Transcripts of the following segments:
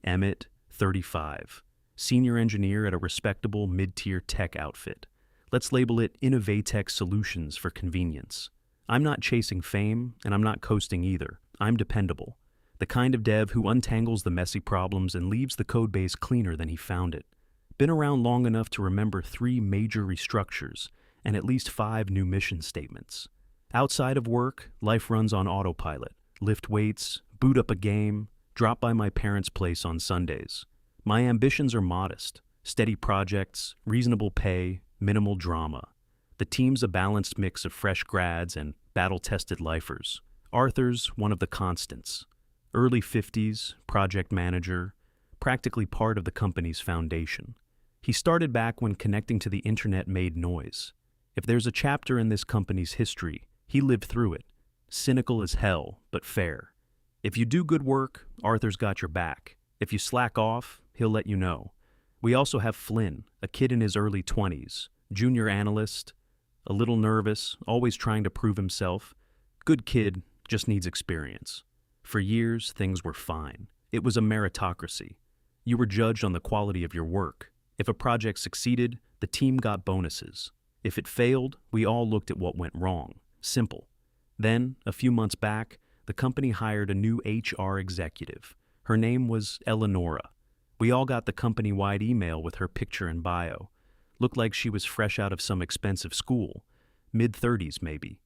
Emmett, 35, senior engineer at a respectable mid-tier tech outfit. Let's label it Innovatech Solutions for convenience. I'm not chasing fame, and I'm not coasting either. I'm dependable. The kind of dev who untangles the messy problems and leaves the codebase cleaner than he found it. Been around long enough to remember 3 major restructures and at least 5 new mission statements. Outside of work, life runs on autopilot. Lift weights, boot up a game, drop by my parents' place on Sundays. My ambitions are modest. Steady projects, reasonable pay, minimal drama. The team's a balanced mix of fresh grads and battle-tested lifers. Arthur's one of the constants. Early 50s, project manager, practically part of the company's foundation. He started back when connecting to the internet made noise. If there's a chapter in this company's history, he lived through it. Cynical as hell, but fair. If you do good work, Arthur's got your back. If you slack off, he'll let you know. We also have Flynn, a kid in his early 20s, junior analyst, a little nervous, always trying to prove himself. Good kid, just needs experience. For years, things were fine. It was a meritocracy. You were judged on the quality of your work. If a project succeeded, the team got bonuses. If it failed, we all looked at what went wrong. Simple. Then, a few months back, the company hired a new HR executive. Her name was Elanora. We all got the company-wide email with her picture and bio. Looked like she was fresh out of some expensive school. Mid-30s, maybe.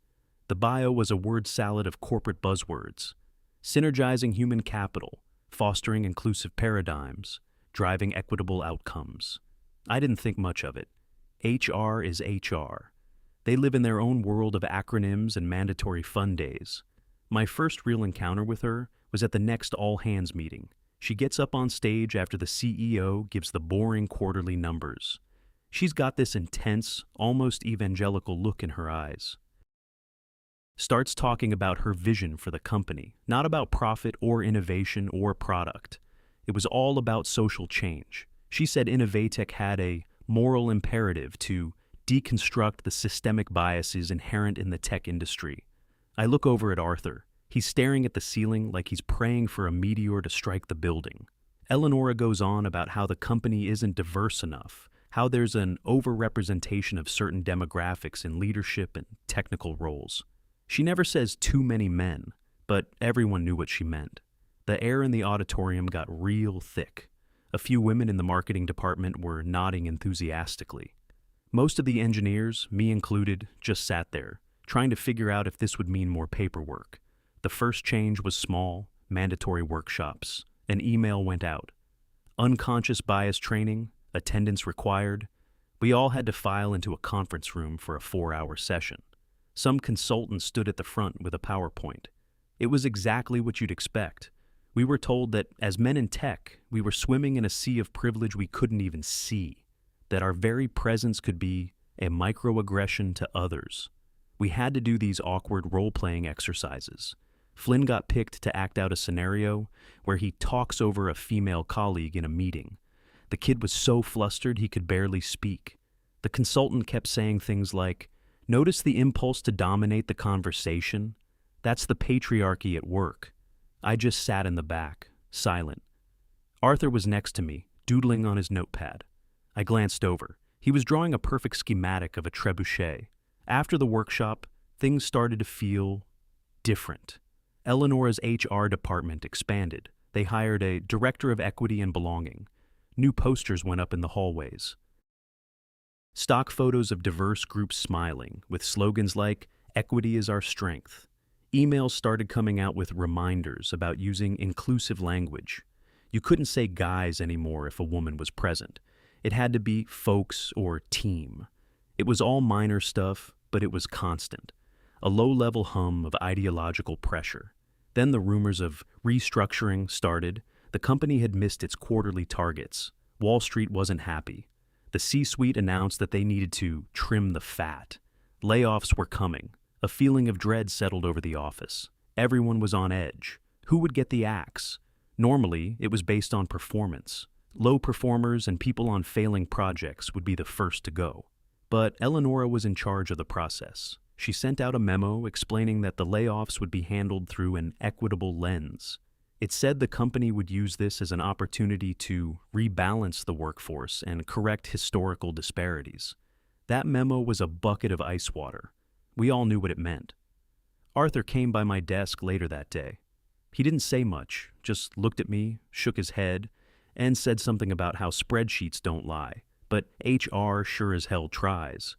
The bio was a word salad of corporate buzzwords. Synergizing human capital, fostering inclusive paradigms, driving equitable outcomes. I didn't think much of it. HR is HR. They live in their own world of acronyms and mandatory fun days. My first real encounter with her was at the next all-hands meeting. She gets up on stage after the CEO gives the boring quarterly numbers. She's got this intense, almost evangelical look in her eyes. Starts talking about her vision for the company, not about profit or innovation or product. It was all about social change. She said Innovatech had a moral imperative to deconstruct the systemic biases inherent in the tech industry. I look over at Arthur. He's staring at the ceiling like he's praying for a meteor to strike the building. Elanora goes on about how the company isn't diverse enough, how there's an overrepresentation of certain demographics in leadership and technical roles. She never says too many men, but everyone knew what she meant. The air in the auditorium got real thick. A few women in the marketing department were nodding enthusiastically. Most of the engineers, me included, just sat there, trying to figure out if this would mean more paperwork. The first change was small, mandatory workshops. An email went out. Unconscious bias training, attendance required. We all had to file into a conference room for a 4-hour session. Some consultant stood at the front with a PowerPoint. It was exactly what you'd expect. We were told that as men in tech, we were swimming in a sea of privilege we couldn't even see, that our very presence could be a microaggression to others. We had to do these awkward role-playing exercises. Flynn got picked to act out a scenario where he talks over a female colleague in a meeting. The kid was so flustered he could barely speak. The consultant kept saying things like, "Notice the impulse to dominate the conversation? That's the patriarchy at work." I just sat in the back, silent. Arthur was next to me, doodling on his notepad. I glanced over. He was drawing a perfect schematic of a trebuchet. After the workshop, things started to feel different. Elanora's HR department expanded. They hired a director of equity and belonging. New posters went up in the hallways. Stock photos of diverse groups smiling, with slogans like, "Equity is our strength." Emails started coming out with reminders about using inclusive language. You couldn't say guys anymore if a woman was present. It had to be folks or team. It was all minor stuff, but it was constant. A low-level hum of ideological pressure. Then the rumors of restructuring started. The company had missed its quarterly targets. Wall Street wasn't happy. The C-suite announced that they needed to trim the fat. Layoffs were coming. A feeling of dread settled over the office. Everyone was on edge. Who would get the axe? Normally, it was based on performance. Low performers and people on failing projects would be the first to go. But Elanora was in charge of the process. She sent out a memo explaining that the layoffs would be handled through an equitable lens. It said the company would use this as an opportunity to rebalance the workforce and correct historical disparities. That memo was a bucket of ice water. We all knew what it meant. Arthur came by my desk later that day. He didn't say much, just looked at me, shook his head, and said something about how spreadsheets don't lie, but HR sure as hell tries.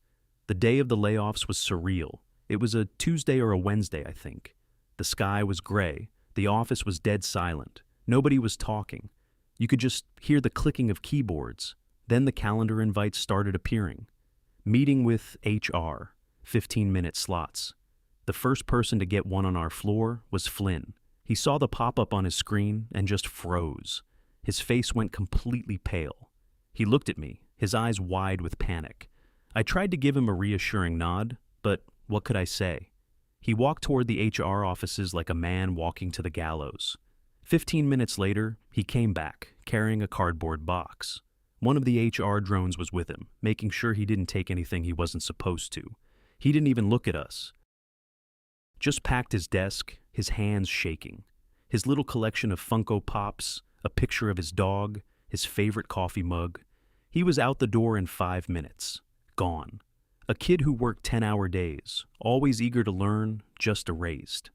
The day of the layoffs was surreal. It was a Tuesday or a Wednesday, I think. The sky was gray. The office was dead silent. Nobody was talking. You could just hear the clicking of keyboards. Then the calendar invites started appearing. Meeting with HR, 15-minute slots. The first person to get one on our floor was Flynn. He saw the pop-up on his screen and just froze. His face went completely pale. He looked at me, his eyes wide with panic. I tried to give him a reassuring nod, but what could I say? He walked toward the HR offices like a man walking to the gallows. 15 minutes later, he came back, carrying a cardboard box. One of the HR drones was with him, making sure he didn't take anything he wasn't supposed to. He didn't even look at us. Just packed his desk, his hands shaking. His little collection of Funko Pops, a picture of his dog, his favorite coffee mug. He was out the door in 5 minutes. Gone. A kid who worked 10-hour days, always eager to learn, just erased.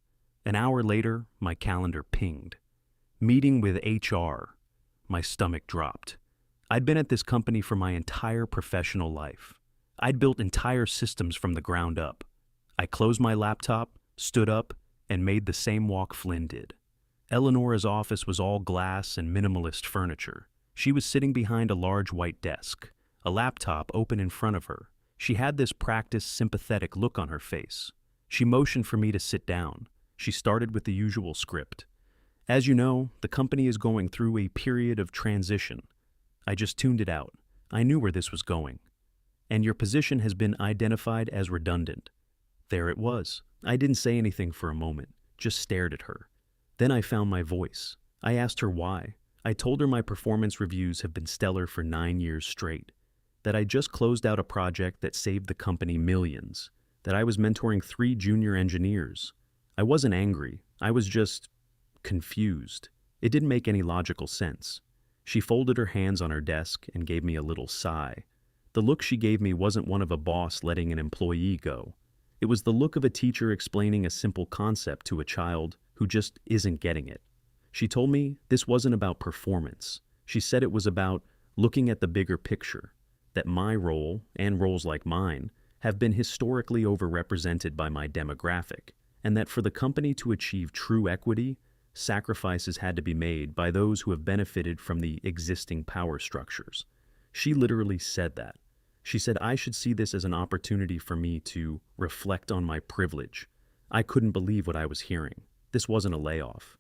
An hour later, my calendar pinged. Meeting with HR. My stomach dropped. I'd been at this company for my entire professional life. I'd built entire systems from the ground up. I closed my laptop, stood up, and made the same walk Flynn did. Elanora's office was all glass and minimalist furniture. She was sitting behind a large white desk, a laptop open in front of her. She had this practiced, sympathetic look on her face. She motioned for me to sit down. She started with the usual script. As you know, the company is going through a period of transition. I just tuned it out. I knew where this was going. And your position has been identified as redundant. There it was. I didn't say anything for a moment, just stared at her. Then I found my voice. I asked her why. I told her my performance reviews have been stellar for 9 years straight, that I just closed out a project that saved the company millions, that I was mentoring 3 junior engineers. I wasn't angry. I was just confused. It didn't make any logical sense. She folded her hands on her desk and gave me a little sigh. The look she gave me wasn't one of a boss letting an employee go. It was the look of a teacher explaining a simple concept to a child who just isn't getting it. She told me this wasn't about performance. She said it was about looking at the bigger picture, that my role, and roles like mine, have been historically overrepresented by my demographic, and that for the company to achieve true equity, sacrifices had to be made by those who have benefited from the existing power structures. She literally said that. She said I should see this as an opportunity for me to reflect on my privilege. I couldn't believe what I was hearing. This wasn't a layoff.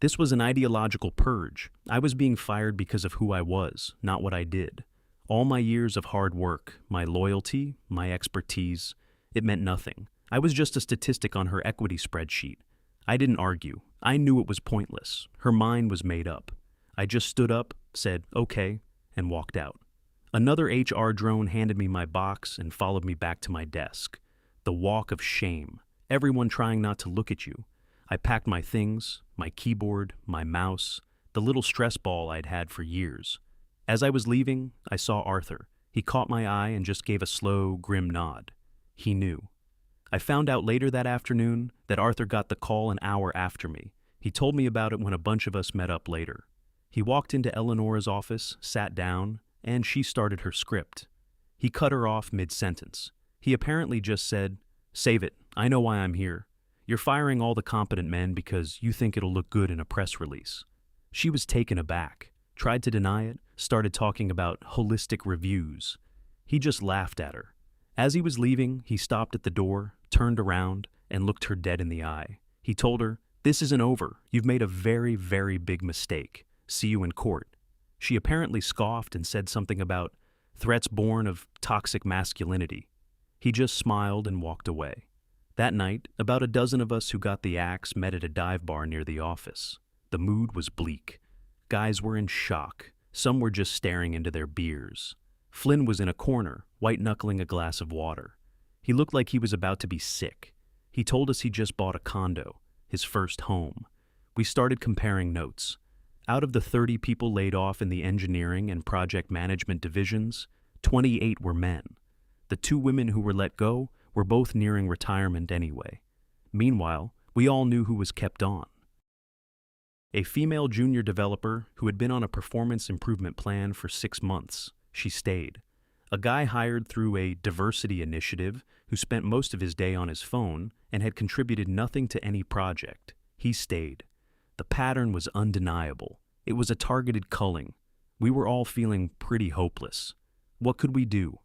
This was an ideological purge. I was being fired because of who I was, not what I did. All my years of hard work, my loyalty, my expertise, it meant nothing. I was just a statistic on her equity spreadsheet. I didn't argue. I knew it was pointless. Her mind was made up. I just stood up, said, okay, and walked out. Another HR drone handed me my box and followed me back to my desk. The walk of shame. Everyone trying not to look at you. I packed my things, my keyboard, my mouse, the little stress ball I'd had for years. As I was leaving, I saw Arthur. He caught my eye and just gave a slow, grim nod. He knew. I found out later that afternoon that Arthur got the call an hour after me. He told me about it when a bunch of us met up later. He walked into Elanora's office, sat down, and she started her script. He cut her off mid-sentence. He apparently just said, "Save it. I know why I'm here. You're firing all the competent men because you think it'll look good in a press release." She was taken aback, tried to deny it, started talking about holistic reviews. He just laughed at her. As he was leaving, he stopped at the door, turned around, and looked her dead in the eye. He told her, "This isn't over. You've made a very, very big mistake. See you in court." She apparently scoffed and said something about threats born of toxic masculinity. He just smiled and walked away. That night, about a dozen of us who got the axe met at a dive bar near the office. The mood was bleak. Guys were in shock. Some were just staring into their beers. Flynn was in a corner, white-knuckling a glass of water. He looked like he was about to be sick. He told us he just bought a condo, his first home. We started comparing notes. Out of the 30 people laid off in the engineering and project management divisions, 28 were men. The 2 women who were let go were both nearing retirement anyway. Meanwhile, we all knew who was kept on. A female junior developer who had been on a performance improvement plan for 6 months. She stayed. A guy hired through a diversity initiative who spent most of his day on his phone and had contributed nothing to any project. He stayed. The pattern was undeniable. It was a targeted culling. We were all feeling pretty hopeless. What could we do?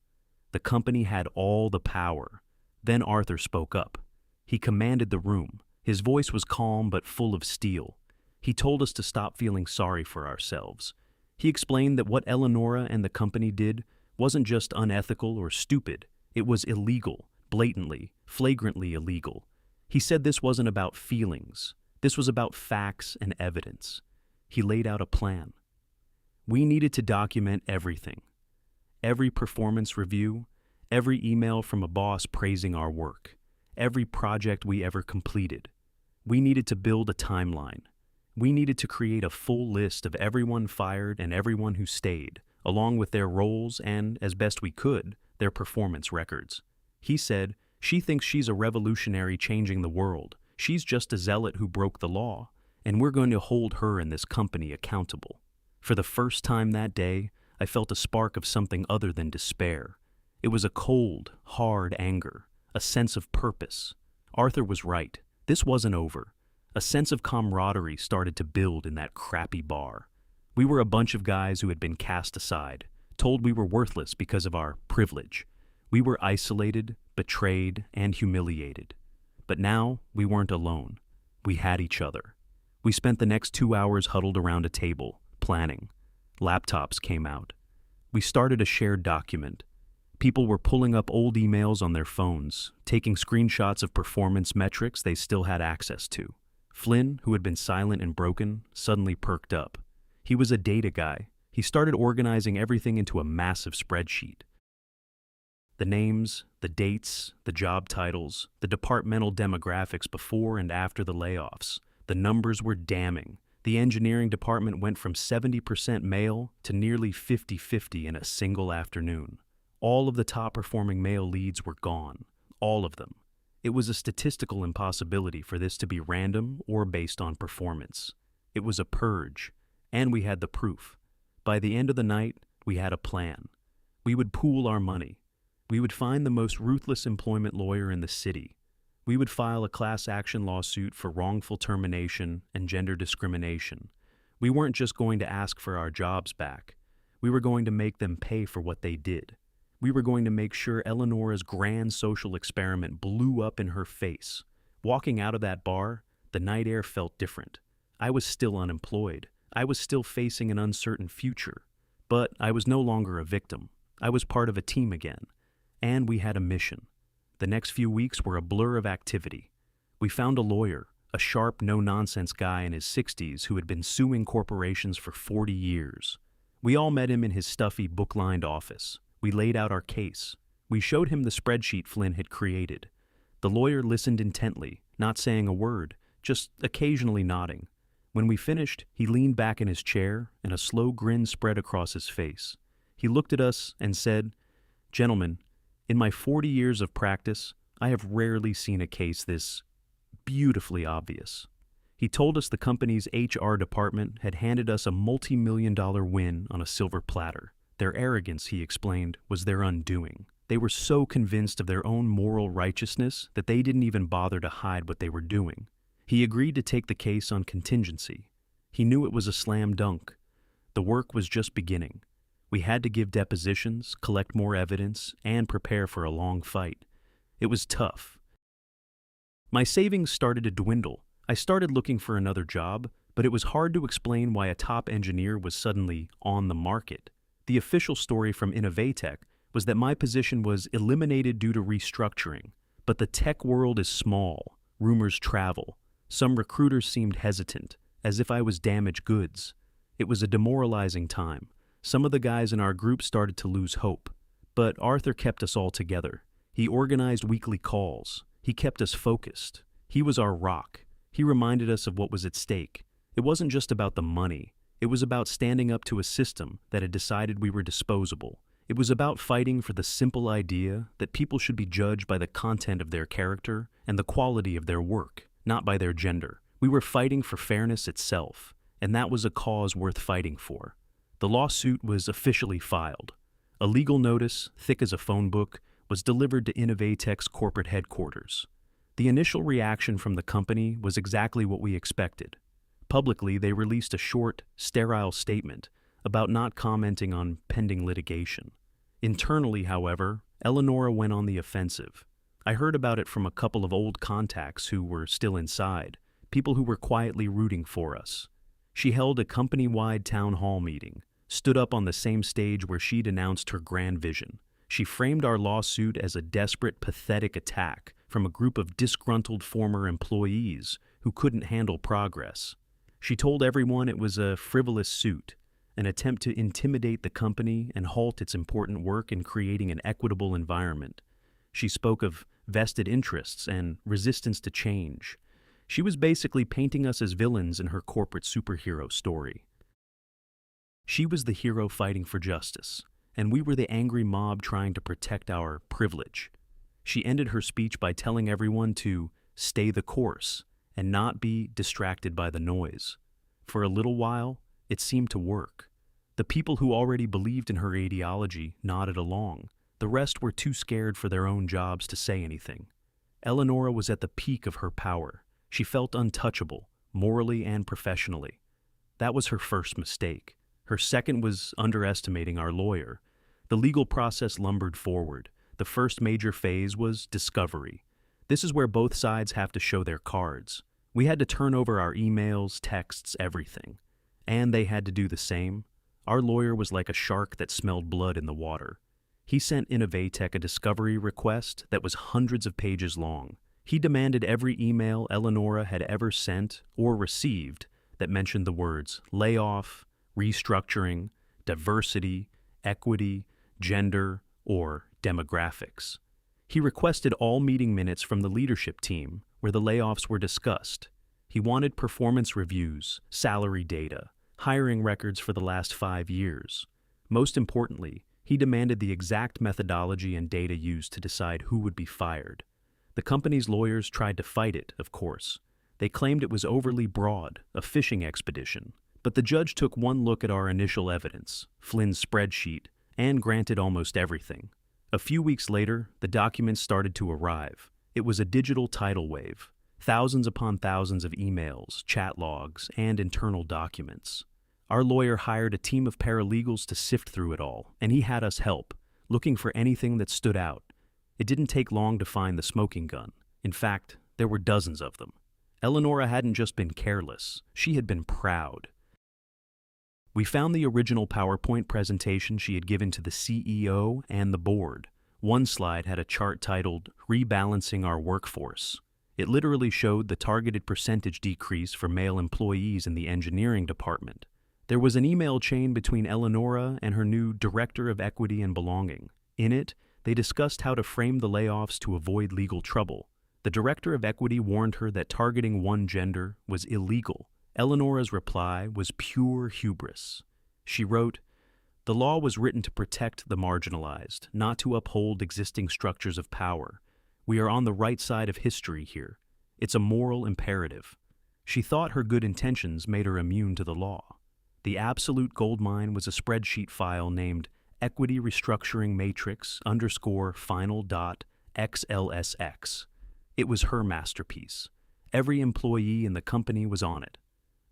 The company had all the power. Then Arthur spoke up. He commanded the room. His voice was calm but full of steel. He told us to stop feeling sorry for ourselves. He explained that what Elanora and the company did wasn't just unethical or stupid. It was illegal, blatantly, flagrantly illegal. He said this wasn't about feelings. This was about facts and evidence. He laid out a plan. We needed to document everything. Every performance review, every email from a boss praising our work, every project we ever completed. We needed to build a timeline. We needed to create a full list of everyone fired and everyone who stayed, along with their roles and, as best we could, their performance records. He said, "She thinks she's a revolutionary changing the world. She's just a zealot who broke the law, and we're going to hold her and this company accountable." For the first time that day, I felt a spark of something other than despair. It was a cold, hard anger, a sense of purpose. Arthur was right. This wasn't over. A sense of camaraderie started to build in that crappy bar. We were a bunch of guys who had been cast aside, told we were worthless because of our privilege. We were isolated, betrayed, and humiliated. But now, we weren't alone. We had each other. We spent the next 2 hours huddled around a table, planning. Laptops came out. We started a shared document. People were pulling up old emails on their phones, taking screenshots of performance metrics they still had access to. Flynn, who had been silent and broken, suddenly perked up. He was a data guy. He started organizing everything into a massive spreadsheet. The names, the dates, the job titles, the departmental demographics before and after the layoffs. The numbers were damning. The engineering department went from 70% male to nearly 50-50 in a single afternoon. All of the top-performing male leads were gone. All of them. It was a statistical impossibility for this to be random or based on performance. It was a purge, and we had the proof. By the end of the night, we had a plan. We would pool our money. We would find the most ruthless employment lawyer in the city. We would file a class action lawsuit for wrongful termination and gender discrimination. We weren't just going to ask for our jobs back. We were going to make them pay for what they did. We were going to make sure Elanora's grand social experiment blew up in her face. Walking out of that bar, the night air felt different. I was still unemployed. I was still facing an uncertain future. But I was no longer a victim. I was part of a team again. And we had a mission. The next few weeks were a blur of activity. We found a lawyer, a sharp, no-nonsense guy in his 60s who had been suing corporations for 40 years. We all met him in his stuffy, book-lined office. We laid out our case. We showed him the spreadsheet Flynn had created. The lawyer listened intently, not saying a word, just occasionally nodding. When we finished, he leaned back in his chair, and a slow grin spread across his face. He looked at us and said, "Gentlemen, in my 40 years of practice, I have rarely seen a case this beautifully obvious." He told us the company's HR department had handed us a multi-million-dollar win on a silver platter. Their arrogance, he explained, was their undoing. They were so convinced of their own moral righteousness that they didn't even bother to hide what they were doing. He agreed to take the case on contingency. He knew it was a slam dunk. The work was just beginning. We had to give depositions, collect more evidence, and prepare for a long fight. It was tough. My savings started to dwindle. I started looking for another job, but it was hard to explain why a top engineer was suddenly on the market. The official story from Innovatech was that my position was eliminated due to restructuring. But the tech world is small. Rumors travel. Some recruiters seemed hesitant, as if I was damaged goods. It was a demoralizing time. Some of the guys in our group started to lose hope. But Arthur kept us all together. He organized weekly calls. He kept us focused. He was our rock. He reminded us of what was at stake. It wasn't just about the money. It was about standing up to a system that had decided we were disposable. It was about fighting for the simple idea that people should be judged by the content of their character and the quality of their work, not by their gender. We were fighting for fairness itself, and that was a cause worth fighting for. The lawsuit was officially filed. A legal notice, thick as a phone book, was delivered to Innovatech's corporate headquarters. The initial reaction from the company was exactly what we expected. Publicly, they released a short, sterile statement about not commenting on pending litigation. Internally, however, Elanora went on the offensive. I heard about it from a couple of old contacts who were still inside, people who were quietly rooting for us. She held a company-wide town hall meeting, stood up on the same stage where she'd announced her grand vision. She framed our lawsuit as a desperate, pathetic attack from a group of disgruntled former employees who couldn't handle progress. She told everyone it was a frivolous suit, an attempt to intimidate the company and halt its important work in creating an equitable environment. She spoke of vested interests and resistance to change. She was basically painting us as villains in her corporate superhero story. She was the hero fighting for justice, and we were the angry mob trying to protect our privilege. She ended her speech by telling everyone to stay the course and not be distracted by the noise. For a little while, it seemed to work. The people who already believed in her ideology nodded along. The rest were too scared for their own jobs to say anything. Elanora was at the peak of her power. She felt untouchable, morally and professionally. That was her first mistake. Her second was underestimating our lawyer. The legal process lumbered forward. The first major phase was discovery. This is where both sides have to show their cards. We had to turn over our emails, texts, everything. And they had to do the same. Our lawyer was like a shark that smelled blood in the water. He sent Innovatech a discovery request that was hundreds of pages long. He demanded every email Elanora had ever sent or received that mentioned the words layoff, restructuring, diversity, equity, gender, or demographics. He requested all meeting minutes from the leadership team where the layoffs were discussed. He wanted performance reviews, salary data, hiring records for the last 5 years. Most importantly, he demanded the exact methodology and data used to decide who would be fired. The company's lawyers tried to fight it, of course. They claimed it was overly broad, a fishing expedition. But the judge took one look at our initial evidence, Flynn's spreadsheet, and granted almost everything. A few weeks later, the documents started to arrive. It was a digital tidal wave, thousands upon thousands of emails, chat logs, and internal documents. Our lawyer hired a team of paralegals to sift through it all, and he had us help, looking for anything that stood out. It didn't take long to find the smoking gun. In fact, there were dozens of them. Elanora hadn't just been careless, she had been proud. We found the original PowerPoint presentation she had given to the CEO and the board. One slide had a chart titled, "Rebalancing Our Workforce." It literally showed the targeted percentage decrease for male employees in the engineering department. There was an email chain between Elanora and her new Director of Equity and Belonging. In it, they discussed how to frame the layoffs to avoid legal trouble. The Director of Equity warned her that targeting one gender was illegal. Elanora's reply was pure hubris. She wrote, "The law was written to protect the marginalized, not to uphold existing structures of power. We are on the right side of history here. It's a moral imperative." She thought her good intentions made her immune to the law. The absolute goldmine was a spreadsheet file named Equity Restructuring Matrix _final.xlsx. It was her masterpiece. Every employee in the company was on it.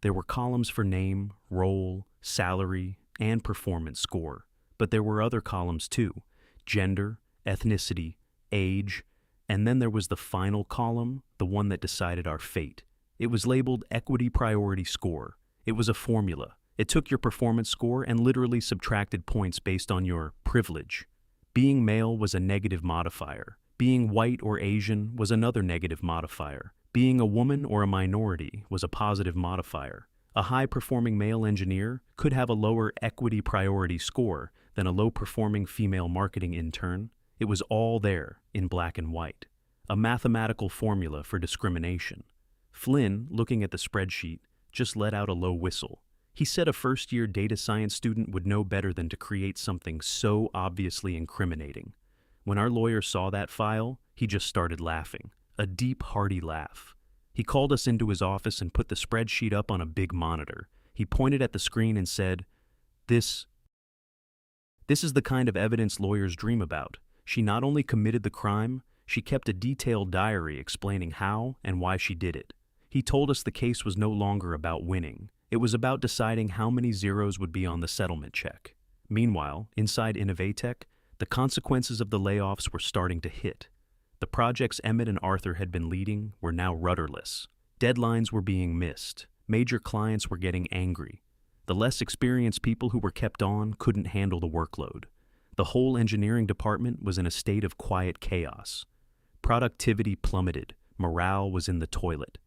There were columns for name, role, salary, and performance score. But there were other columns too: gender, ethnicity, age, and then there was the final column, the one that decided our fate. It was labeled Equity Priority Score. It was a formula. It took your performance score and literally subtracted points based on your privilege. Being male was a negative modifier. Being white or Asian was another negative modifier. Being a woman or a minority was a positive modifier. A high-performing male engineer could have a lower equity priority score than a low-performing female marketing intern. It was all there in black and white. A mathematical formula for discrimination. Flynn, looking at the spreadsheet, just let out a low whistle. He said a first-year data science student would know better than to create something so obviously incriminating. When our lawyer saw that file, he just started laughing, a deep, hearty laugh. He called us into his office and put the spreadsheet up on a big monitor. He pointed at the screen and said, This is the kind of evidence lawyers dream about. She not only committed the crime, she kept a detailed diary explaining how and why she did it. He told us the case was no longer about winning. It was about deciding how many zeros would be on the settlement check. Meanwhile, inside Innovatech, the consequences of the layoffs were starting to hit. The projects Emmett and Arthur had been leading were now rudderless. Deadlines were being missed. Major clients were getting angry. The less experienced people who were kept on couldn't handle the workload. The whole engineering department was in a state of quiet chaos. Productivity plummeted. Morale was in the toilet.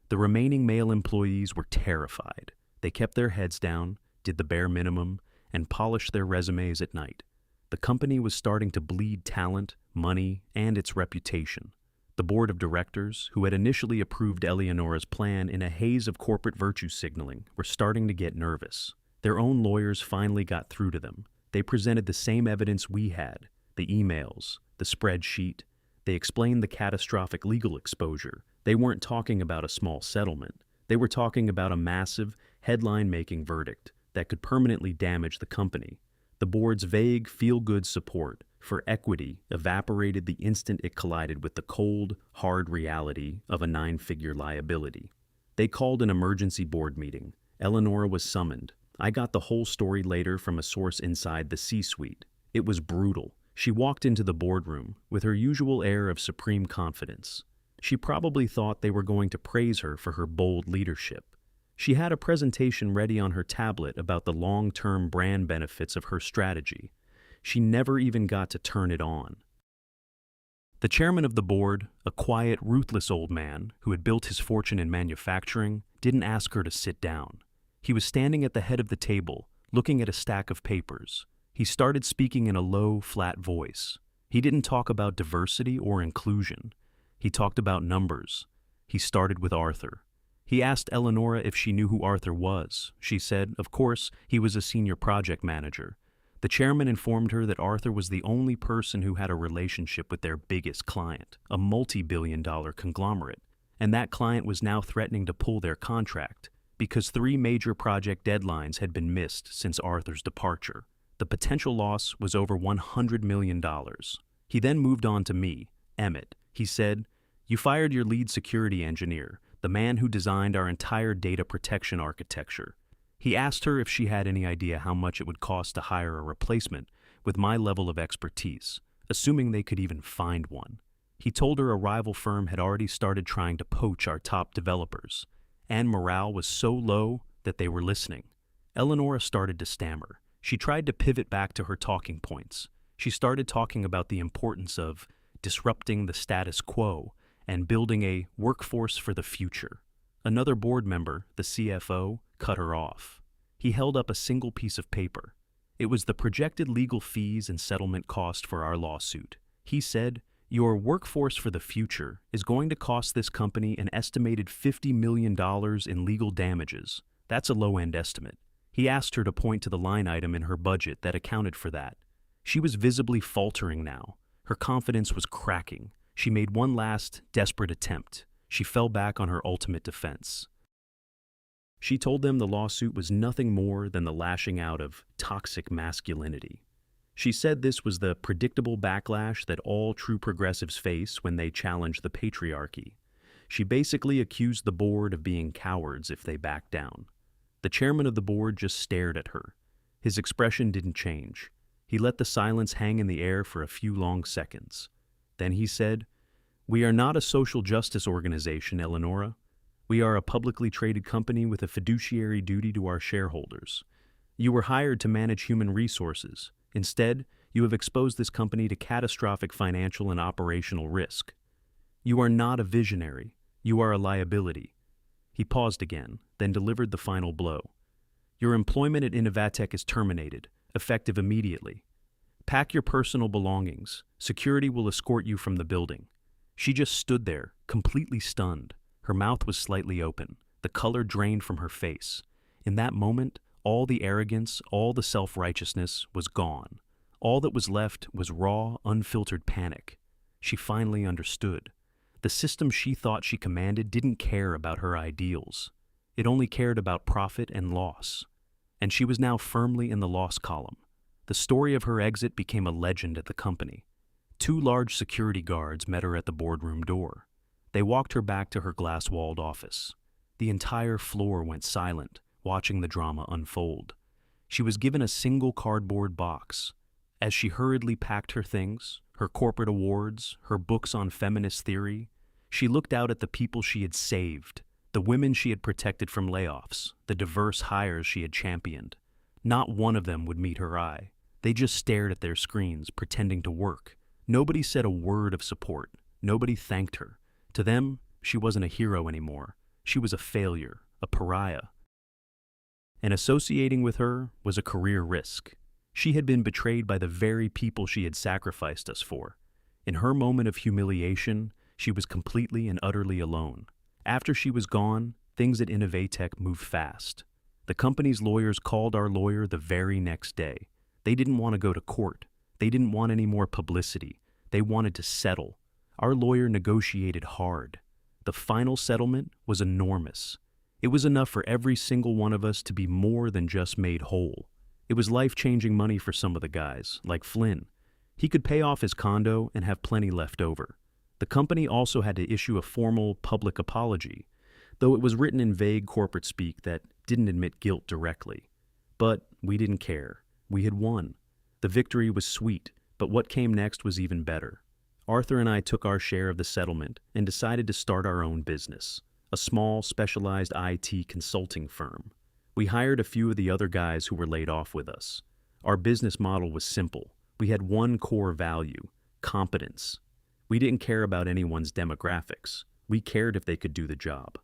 The remaining male employees were terrified. They kept their heads down, did the bare minimum, and polished their resumes at night. The company was starting to bleed talent, money, and its reputation. The board of directors, who had initially approved Eleanora's plan in a haze of corporate virtue signaling, were starting to get nervous. Their own lawyers finally got through to them. They presented the same evidence we had, the emails, the spreadsheet. They explained the catastrophic legal exposure. They weren't talking about a small settlement. They were talking about a massive, headline-making verdict that could permanently damage the company. The board's vague, feel-good support for equity evaporated the instant it collided with the cold, hard reality of a 9-figure liability. They called an emergency board meeting. Elanora was summoned. I got the whole story later from a source inside the C-suite. It was brutal. She walked into the boardroom with her usual air of supreme confidence. She probably thought they were going to praise her for her bold leadership. She had a presentation ready on her tablet about the long-term brand benefits of her strategy. She never even got to turn it on. The chairman of the board, a quiet, ruthless old man who had built his fortune in manufacturing, didn't ask her to sit down. He was standing at the head of the table, looking at a stack of papers. He started speaking in a low, flat voice. He didn't talk about diversity or inclusion. He talked about numbers. He started with Arthur. He asked Elanora if she knew who Arthur was. She said, of course, he was a senior project manager. The chairman informed her that Arthur was the only person who had a relationship with their biggest client, a multi-billion-dollar conglomerate, and that client was now threatening to pull their contract because 3 major project deadlines had been missed since Arthur's departure. The potential loss was over $100 million. He then moved on to me, Emmett. He said, "You fired your lead security engineer, the man who designed our entire data protection architecture." He asked her if she had any idea how much it would cost to hire a replacement with my level of expertise, assuming they could even find one. He told her a rival firm had already started trying to poach our top developers, and morale was so low that they were listening. Elanora started to stammer. She tried to pivot back to her talking points. She started talking about the importance of disrupting the status quo and building a workforce for the future. Another board member, the CFO, cut her off. He held up a single piece of paper. It was the projected legal fees and settlement cost for our lawsuit. He said, "Your workforce for the future is going to cost this company an estimated $50 million in legal damages. That's a low-end estimate." He asked her to point to the line item in her budget that accounted for that. She was visibly faltering now. Her confidence was cracking. She made one last, desperate attempt. She fell back on her ultimate defense. She told them the lawsuit was nothing more than the lashing out of toxic masculinity. She said this was the predictable backlash that all true progressives face when they challenge the patriarchy. She basically accused the board of being cowards if they backed down. The chairman of the board just stared at her. His expression didn't change. He let the silence hang in the air for a few long seconds. Then he said, "We are not a social justice organization, Elanora. We are a publicly traded company with a fiduciary duty to our shareholders. You were hired to manage human resources. Instead, you have exposed this company to catastrophic financial and operational risk. You are not a visionary. You are a liability." He paused again, then delivered the final blow. "Your employment at Innovatech is terminated, effective immediately. Pack your personal belongings. Security will escort you from the building." She just stood there, completely stunned. Her mouth was slightly open, the color drained from her face. In that moment, all the arrogance, all the self-righteousness was gone. All that was left was raw, unfiltered panic. She finally understood. The system she thought she commanded didn't care about her ideals. It only cared about profit and loss. And she was now firmly in the loss column. The story of her exit became a legend at the company. 2 large security guards met her at the boardroom door. They walked her back to her glass-walled office. The entire floor went silent, watching the drama unfold. She was given a single cardboard box. As she hurriedly packed her things, her corporate awards, her books on feminist theory, she looked out at the people she had saved, the women she had protected from layoffs, the diverse hires she had championed. Not one of them would meet her eye. They just stared at their screens, pretending to work. Nobody said a word of support. Nobody thanked her. To them, she wasn't a hero anymore. She was a failure, a pariah. And associating with her was a career risk. She had been betrayed by the very people she had sacrificed us for. In her moment of humiliation, she was completely and utterly alone. After she was gone, things at Innovatech moved fast. The company's lawyers called our lawyer the very next day. They didn't want to go to court. They didn't want any more publicity. They wanted to settle. Our lawyer negotiated hard. The final settlement was enormous. It was enough for every single one of us to be more than just made whole. It was life-changing money for some of the guys, like Flynn. He could pay off his condo and have plenty left over. The company also had to issue a formal public apology, though it was written in vague corporate speak that didn't admit guilt directly. But we didn't care. We had won. The victory was sweet, but what came next was even better. Arthur and I took our share of the settlement and decided to start our own business, a small, specialized IT consulting firm. We hired a few of the other guys who were laid off with us. Our business model was simple. We had one core value: competence. We didn't care about anyone's demographics. We cared if they could do the job.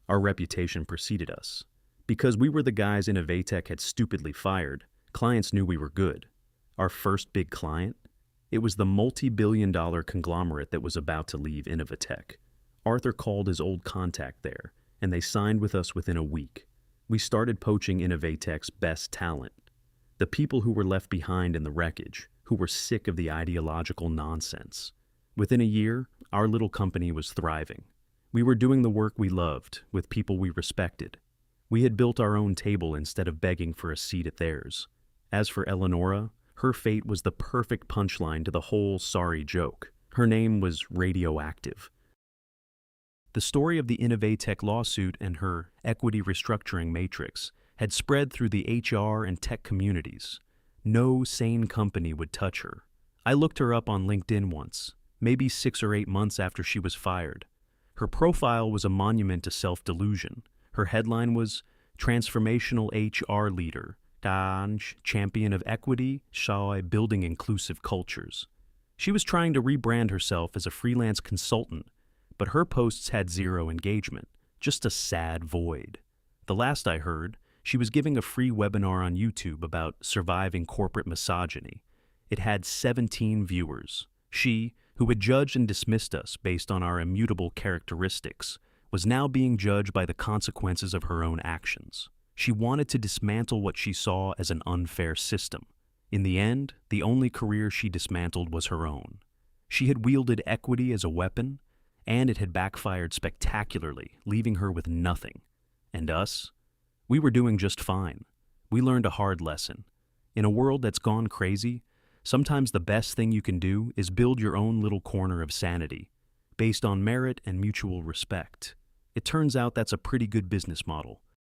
Our reputation preceded us. Because we were the guys Innovatech had stupidly fired, clients knew we were good. Our first big client? It was the multi-billion-dollar conglomerate that was about to leave Innovatech. Arthur called his old contact there, and they signed with us within a week. We started poaching Innovatech's best talent. The people who were left behind in the wreckage, who were sick of the ideological nonsense. Within a year, our little company was thriving. We were doing the work we loved, with people we respected. We had built our own table instead of begging for a seat at theirs. As for Elanora, her fate was the perfect punchline to the whole sorry joke. Her name was radioactive. The story of the Innovatech lawsuit and her equity restructuring matrix had spread through the HR and tech communities. No sane company would touch her. I looked her up on LinkedIn once, maybe 6 or 8 months after she was fired. Her profile was a monument to self-delusion. Her headline was Transformational HR Leader, Champion of Equity, Building Inclusive Cultures. She was trying to rebrand herself as a freelance consultant, but her posts had 0 engagement, just a sad void. The last I heard, she was giving a free webinar on YouTube about surviving corporate misogyny. It had 17 viewers. She, who had judged and dismissed us based on our immutable characteristics, was now being judged by the consequences of her own actions. She wanted to dismantle what she saw as an unfair system. In the end, the only career she dismantled was her own. She had wielded equity as a weapon, and it had backfired spectacularly, leaving her with nothing. And us? We were doing just fine. We learned a hard lesson. In a world that's gone crazy, sometimes the best thing you can do is build your own little corner of sanity, based on merit and mutual respect. It turns out that's a pretty good business model.